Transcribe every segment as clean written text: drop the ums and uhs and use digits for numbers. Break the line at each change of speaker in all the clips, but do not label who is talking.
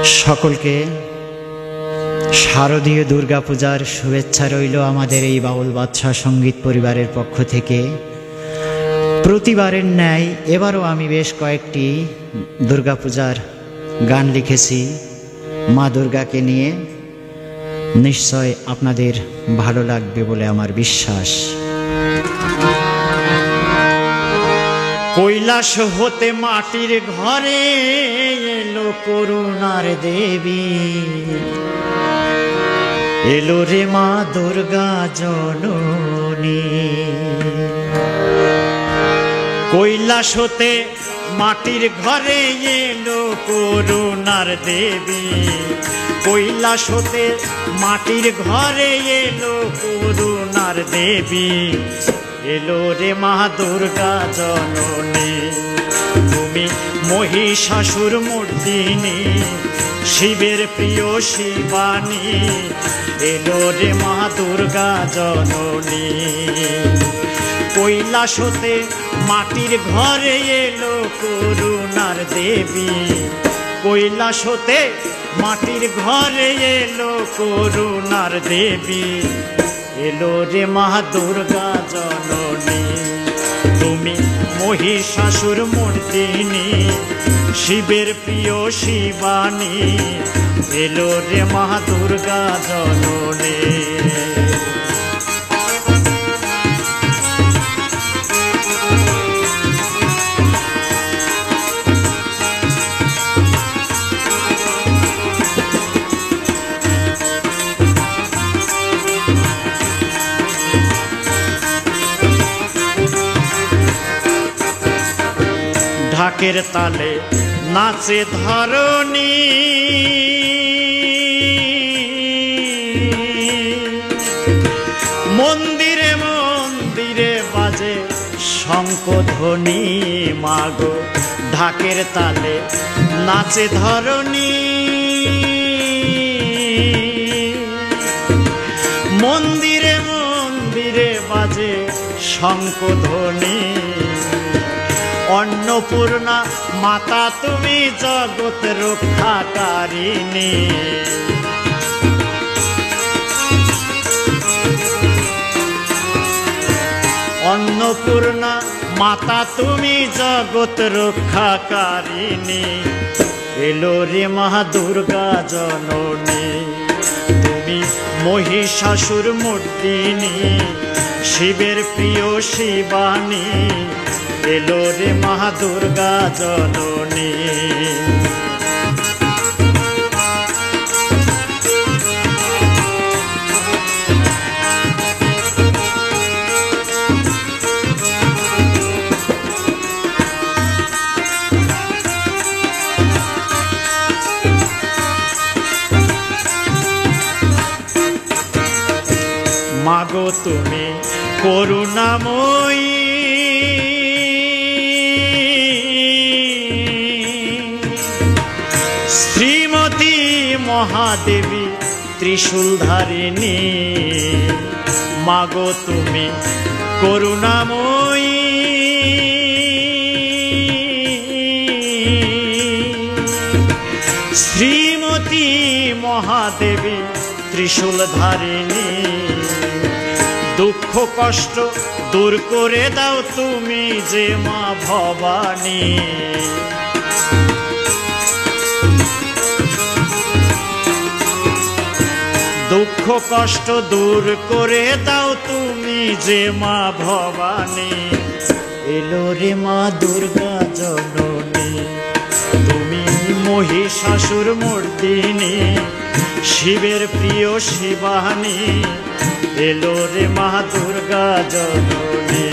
সকলকে শারদীয় দুর্গা পূজার শুভেচ্ছা রইল আমাদের এই বাউল বাদশা সঙ্গীত পরিবারের পক্ষ থেকে। প্রতিবারের ন্যায় এবারও আমি বেশ কয়েকটি দুর্গা পূজার গান লিখেছি মা দুর্গাকে নিয়ে। নিশ্চয় আপনাদের ভালো লাগবে বলে আমার বিশ্বাস। কৈলাস হতে মাটির ঘরে এলো করুণার দেবী, এলো রে মা দুর্গা জননী। কৈলাস হতে মাটির ঘরে এলো করুণার দেবী, কৈলাস হতে মাটির ঘরে এলো করুণার দেবী, এলো রে মা দুর্গা জননী। তুমি মহিষাসুর মর্দিনী, শিবের প্রিয় শিবানী, এলো রে মা দুর্গা জননী। কৈলাস হতে মাটির ঘরে এলো করুণার দেবী, কৈলাস হতে মাটির ঘরে এলো করুণার দেবী, এলো রে মা দুর্গা জননী। তুমি মহিষাসুর মর্দিনী, শিবের প্রিয় শিবানী, এলো রে মা দুর্গা জননী। ঢাকের তালে নাচে ধরণী, মন্দিরে মন্দিরে বাজে শঙ্খধ্বনি। মাগো ঢাকের তালে নাচে ধরণী, মন্দিরে মন্দিরে বাজে শঙ্খধ্বনি। অন্নপূর্ণা মাতা তুমি জগৎ রক্ষাকারিণী, অন্নপূর্ণা মাতা তুমি জগৎ রক্ষাকারিণী, এলো রে মা দুর্গা জননী। তুমি মহিষাসুর মর্দিনী, শিবের প্রিয় শিবানী, এলো রে মা দুর্গা জননী। মাগো তুমি করুণাময়ী, শ্রীমতী মহাদেবী ত্রিশূলধারিণী। মাগো তুমি করুণাময়ী, শ্রীমতী মহাদেবী ত্রিশূলধারিণী। দুঃখ কষ্ট দূর করে দাও তুমি যে মা ভবানী, দুঃখ কষ্ট দূর করে দাও তুমি যে মা ভবানী, এলো রে মা দুর্গা জননী। তুমি মহিষাসুর মর্দিনী, শিবের প্রিয় শিবানী, এলো রে মা দুর্গা জননী।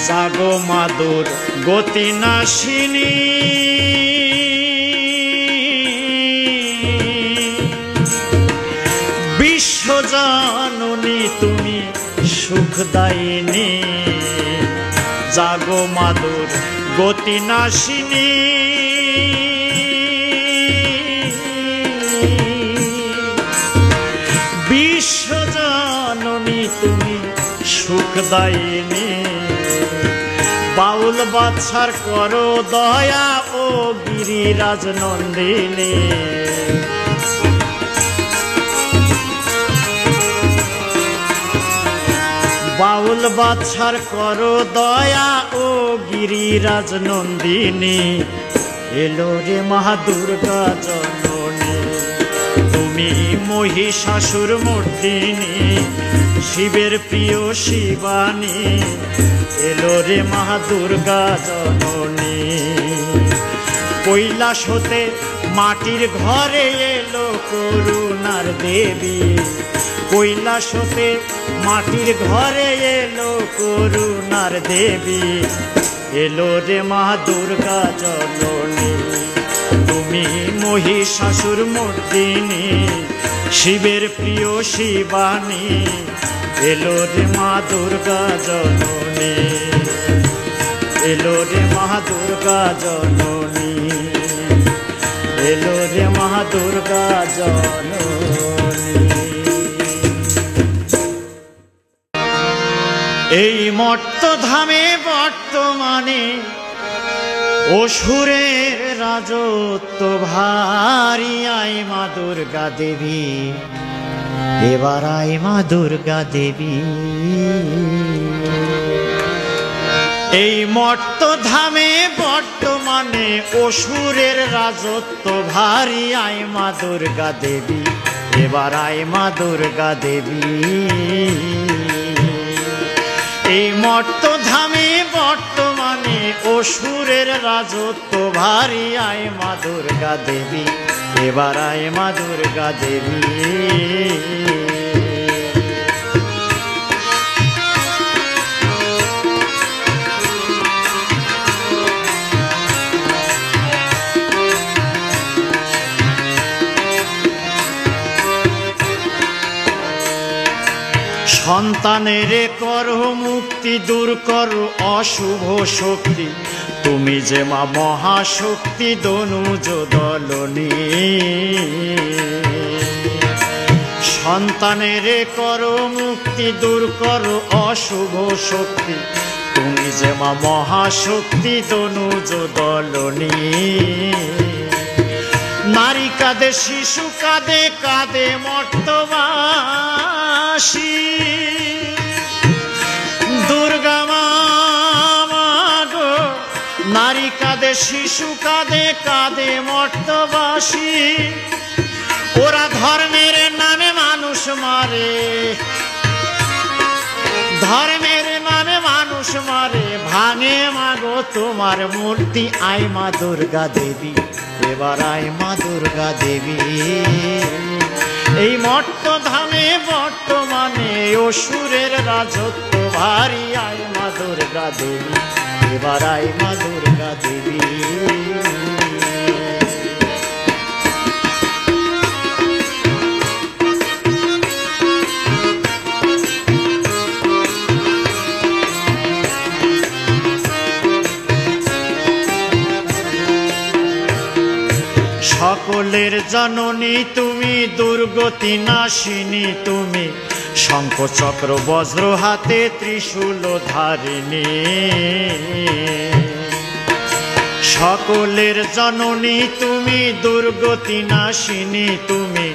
জাগো মাদুর গতি নাশিনী, বিশ্ব জননী তুমি সুখদায়িনী, জাগো মাদুর গতি নাশিনী। বিশ্বজননী তুমি সুখদায়িনী, বাউল বাদশার করো দয়া ও গিরিরাজ নন্দিনী। বাউল বাদশার করো দয়া ও গিরিরাজ নন্দিনী। এলো রে মা দুর্গা জননী, তুমি মহিষাসুর মর্দিনী, শিবের প্রিয় শিবানী। এলো রে মা দুর্গা জননী, কৈলাস হতে মাটির ঘরে এলো করুণার দেবী। কৈলাস হতে মাটির ঘরে এলো করুণার দেবী। এলো রে মা দুর্গা জননী, তুমি মহিষাসুর মর্দিনী, শিবের প্রিয় শিবানী। এলো রে মা দুর্গা জননী, এলো রে মা দুর্গা জননী, এলো রে মা দুর্গা জননী। এই মর্তধামে বর্তমানে অসুরের রাজত্ব ভারী। আয় মা দুর্গা দেবী, এবার আয় মা দুর্গা দেবী। এই মর্তধামে বর্তমানে অসুরের রাজত্ব ভারী। আয় মা দুর্গা দেবী, এবার আয় মা দুর্গা দেবী। এই মর্তধামে বর্তমানে অসুরের রাজত্ব ভারী। আয় মা দুর্গা দেবী, এবার আয় মা দুর্গা দেবী। সন্তানের করো মুক্তি, দূর করো অশুভ শক্তি। তুমি যে মা মহাশক্তি দনুজ দলনী। সন্তানের করো মুক্তি, দূর করো অশুভ শক্তি। তুমি যে মা মহাশক্তি দনুজ দলনী। নারী কাঁদে, শিশু কাঁদে, কাঁদে মর্তবাসী। দুর্গা মা গো, নারী কাঁদে, শিশু কাঁদে, কাঁদে মর্তবাসী। ওরা ধর্মের নামে মানুষ মারে, ধর্মের নামে মানুষ মারে, ভাঙে মাগো তোমার মূর্তি। আয় মা দুর্গা দেবী, এবার আয় মা দুর্গা দেবী। এই মর্তধামে বর্তমানে অসুরের রাজত্ব ভারী। আয় মা দুর্গা দেবী, এবার আয় মা দুর্গা দেবী। সকলের জননী তুমি, দুর্গতি নাশিনী তুমি। শঙ্খ চক্র বজ্র হাতে ত্রিশূল ধারিণী। সকলের জননী তুমি, দুর্গতি নাশিনী তুমি।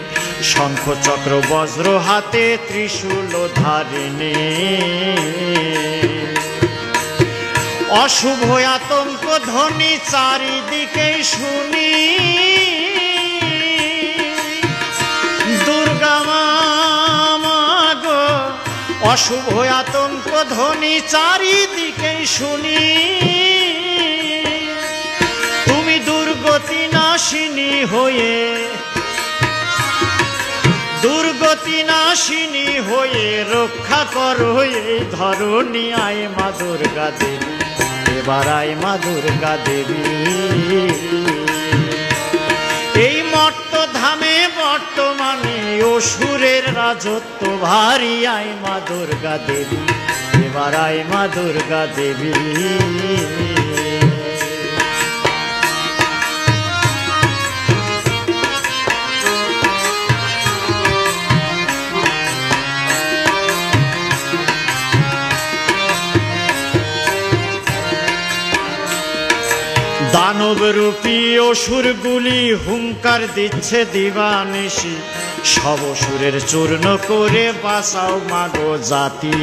শঙ্খ চক্র বজ্র হাতে ত্রিশূল ধারিণী। অশুভ আতঙ্ক ধ্বনি চারিদিকে শুনি। দুর্গা মা গো, অশুভ আতঙ্ক ধ্বনি চারিদিকে শুনি। তুমি দুর্গতি নাশিনী হয়ে, দুর্গতি নাশিনী হয়ে রক্ষা করো এই ধরণী। আয় মা দুর্গা দেবী, এবার আয় মা দুর্গা দেবী। এই মর্তধামে বর্তমানে অসুরের রাজত্ব ভারী। আয় মা দুর্গা দেবী, এবার আয় মা দুর্গা দেবী। দানব রূপী অসুরগুলি হুঙ্কার দিচ্ছে দিবানিশি, সব অসুরের চূর্ণ করে বাঁচাও মাগো জাতি।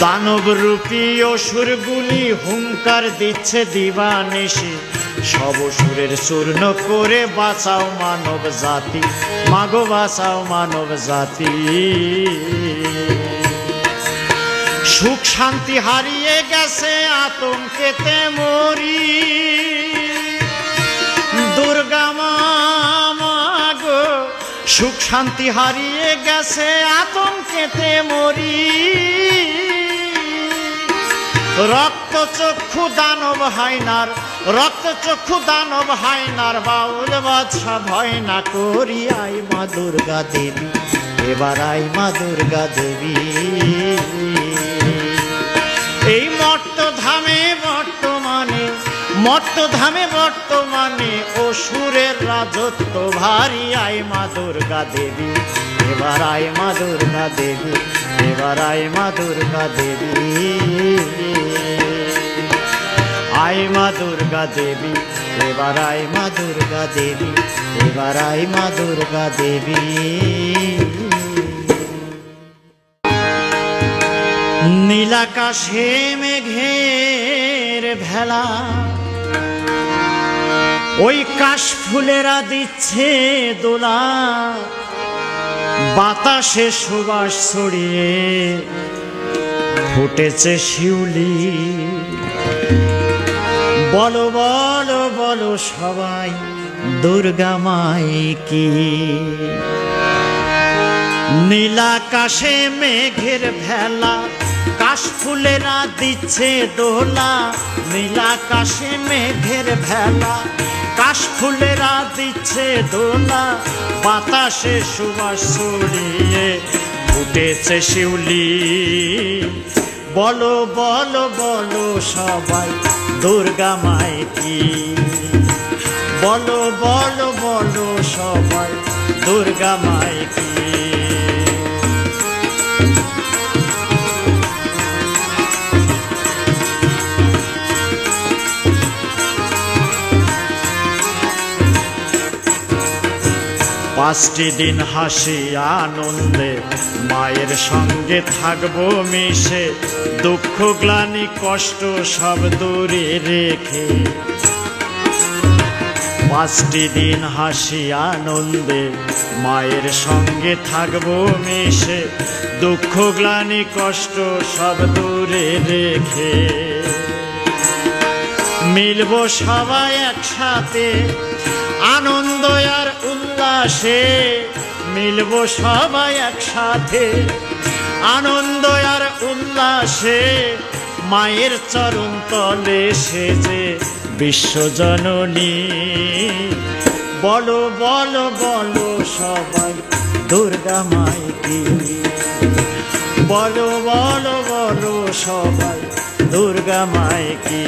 দানব রূপী অসুরগুলি হুঙ্কার দিচ্ছে দিবানিশি, সব অসুরের চূর্ণ করে বাঁচাও মানব জাতি, মাগো বাঁচাও মানব জাতি। সুখ শান্তি হারিয়ে গেছে আতঙ্কেতে মরি, দুর্গা মা গো সুখ শান্তি হারিয়ে গেছে আতঙ্কেতে মরি। রক্ত চক্ষু দানব হায়নার, রক্ত চক্ষু দানব হায়নার বাউল বাদশা ভয় না করি। আই মা দুর্গা দেবী, এবার আই মা দুর্গা দেবী। এই মর্তধামে বর্তমানে, মর্তধামে বর্তমানে অসুরের রাজত্ব ভারী। আয় মা দুর্গা দেবী, এবার আয় মা দুর্গা দেবী, এবার আয় মা দুর্গা দেবী। আয় মা দুর্গা দেবী, এবার আয় মা দুর্গা দেবী, এবার আয় মা দুর্গা দেবী। নীলাকাশে মেঘের ভেলা, ওই কাশ ফুলেরা দিচ্ছে দোলা, বাতাসে সুবাস ছড়িয়ে ফুটেছে শিউলি। বলো বলো বলো সবাই দুর্গা মাই কি। নীলাকাশে মেঘের ভেলা, কাশ ফুলেরা দিচ্ছে দোলা। নীলাকাশে মেঘের ভেলা, কাশ ফুলেরা দিচ্ছে দোলা, বাতাসে সুবাস ছড়িয়ে ফুটেছে শিউলি। বলো বলো বলো সবাই দুর্গা মাই কি। বলো বলো বলো সবাই দুর্গা মাই কি। পাঁচটি দিন হাসি আনন্দে মায়ের সঙ্গে থাকবো মিশে, দুঃখ গ্লানি কষ্ট সব দূরে রেখে। পাঁচটি দিন হাসি আনন্দে মায়ের সঙ্গে থাকবো মিশে, দুঃখ গ্লানি কষ্ট সব দূরে রেখে। মিলবো সবাই একসাথে আনন্দ আর উল্লাসে, মিলবো সবাই একসাথে আনন্দ আর উল্লাসে। মায়ের চরণ তলে সেজে বিশ্বজননী। বলো বলো বলো সবাই দুর্গা মাই কি। বলো বলো বলো সবাই দুর্গা মাই কি।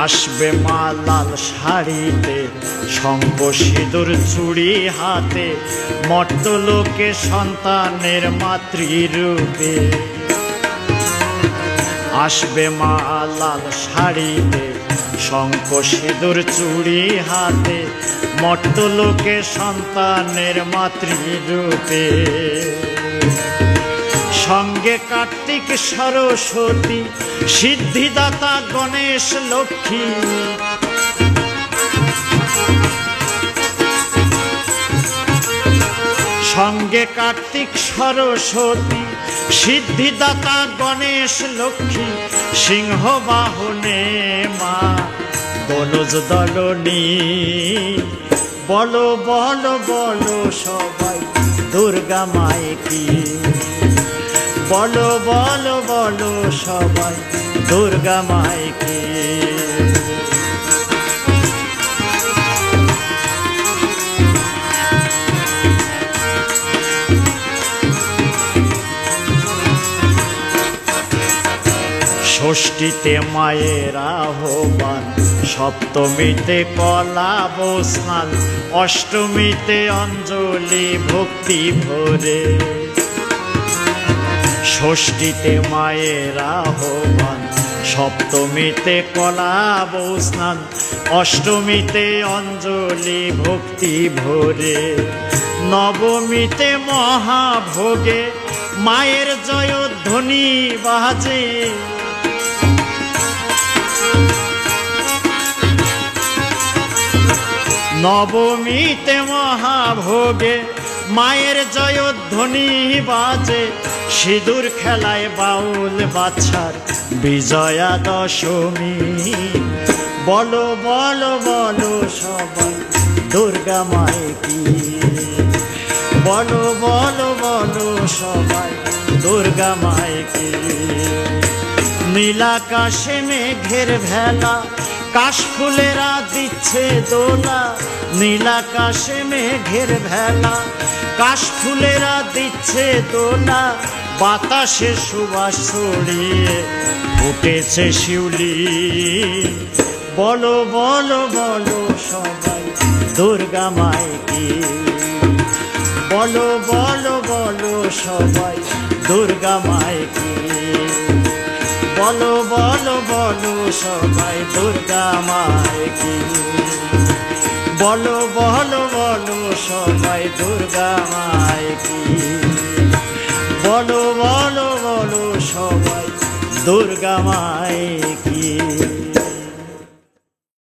আসবে মা লাল শাড়িতে, শঙ্খ সিঁদুর চুড়ি হাতে, মর্তলোকে সন্তানের মাতৃরূপে। আসবে মা লাল শাড়িতে, শঙ্খ সিঁদুর চুড়ি হাতে, মর্তলোকে সন্তানের মাতৃরূপে। সঙ্গে কার্তিক সরস্বতী, সিদ্ধিদাতা গণেশ লক্ষ্মী। সঙ্গে কার্তিক সরস্বতী, সিদ্ধিদাতা গণেশ লক্ষ্মী। সিংহ বাহনে মা দনজ দলনী। বলো বলো বলো সবাই দুর্গা মায়ে কি, বলো বলো বলো সবাই দুর্গা মায়ে কি। ষষ্ঠীতে মায়ের আহ্বান, সপ্তমীতে কলাব স্নান, অষ্টমীতে অঞ্জলি ভক্তি ভরে। ষষ্ঠীতে মায়ের আহ্বান, সপ্তমীতে কলাব স্নান, অষ্টমীতে অঞ্জলি ভক্তি ভরে। নবমীতে মহাভোগে মায়ের জয়ধ্বনি বাজে। নবমীতে মহাভোগে মায়ের জয়ধ্বনি বাজে। সিঁদুর খেলায় বাউল বাছার বিজয়া দশমী। বলো বলো বলো সবাই দুর্গা মায়ে কি, বলো বলো বলো সবাই দুর্গা মায়ে কি। নীলাকাশে মেঘের ভেলা, কাশফুলেরা দিচ্ছে দোলা। নীলাকাশে মেঘের ভেলা, কাশফুলেরা দিচ্ছে দোলা। বাতাসে সুবাস ছড়িয়ে ফুটেছে শিউলি। বলো বলো বলো সবাই দুর্গা মায়ে কি, বলো বলো বলো সবাই দুর্গা মায়ে কি। বলো বলো বলো সবাই দুর্গা মায়ে কি, বলো বলো বলো সবাই দুর্গা মায়ে কি। বলো বলো বলো সবাই দুর্গা মায়ে কি।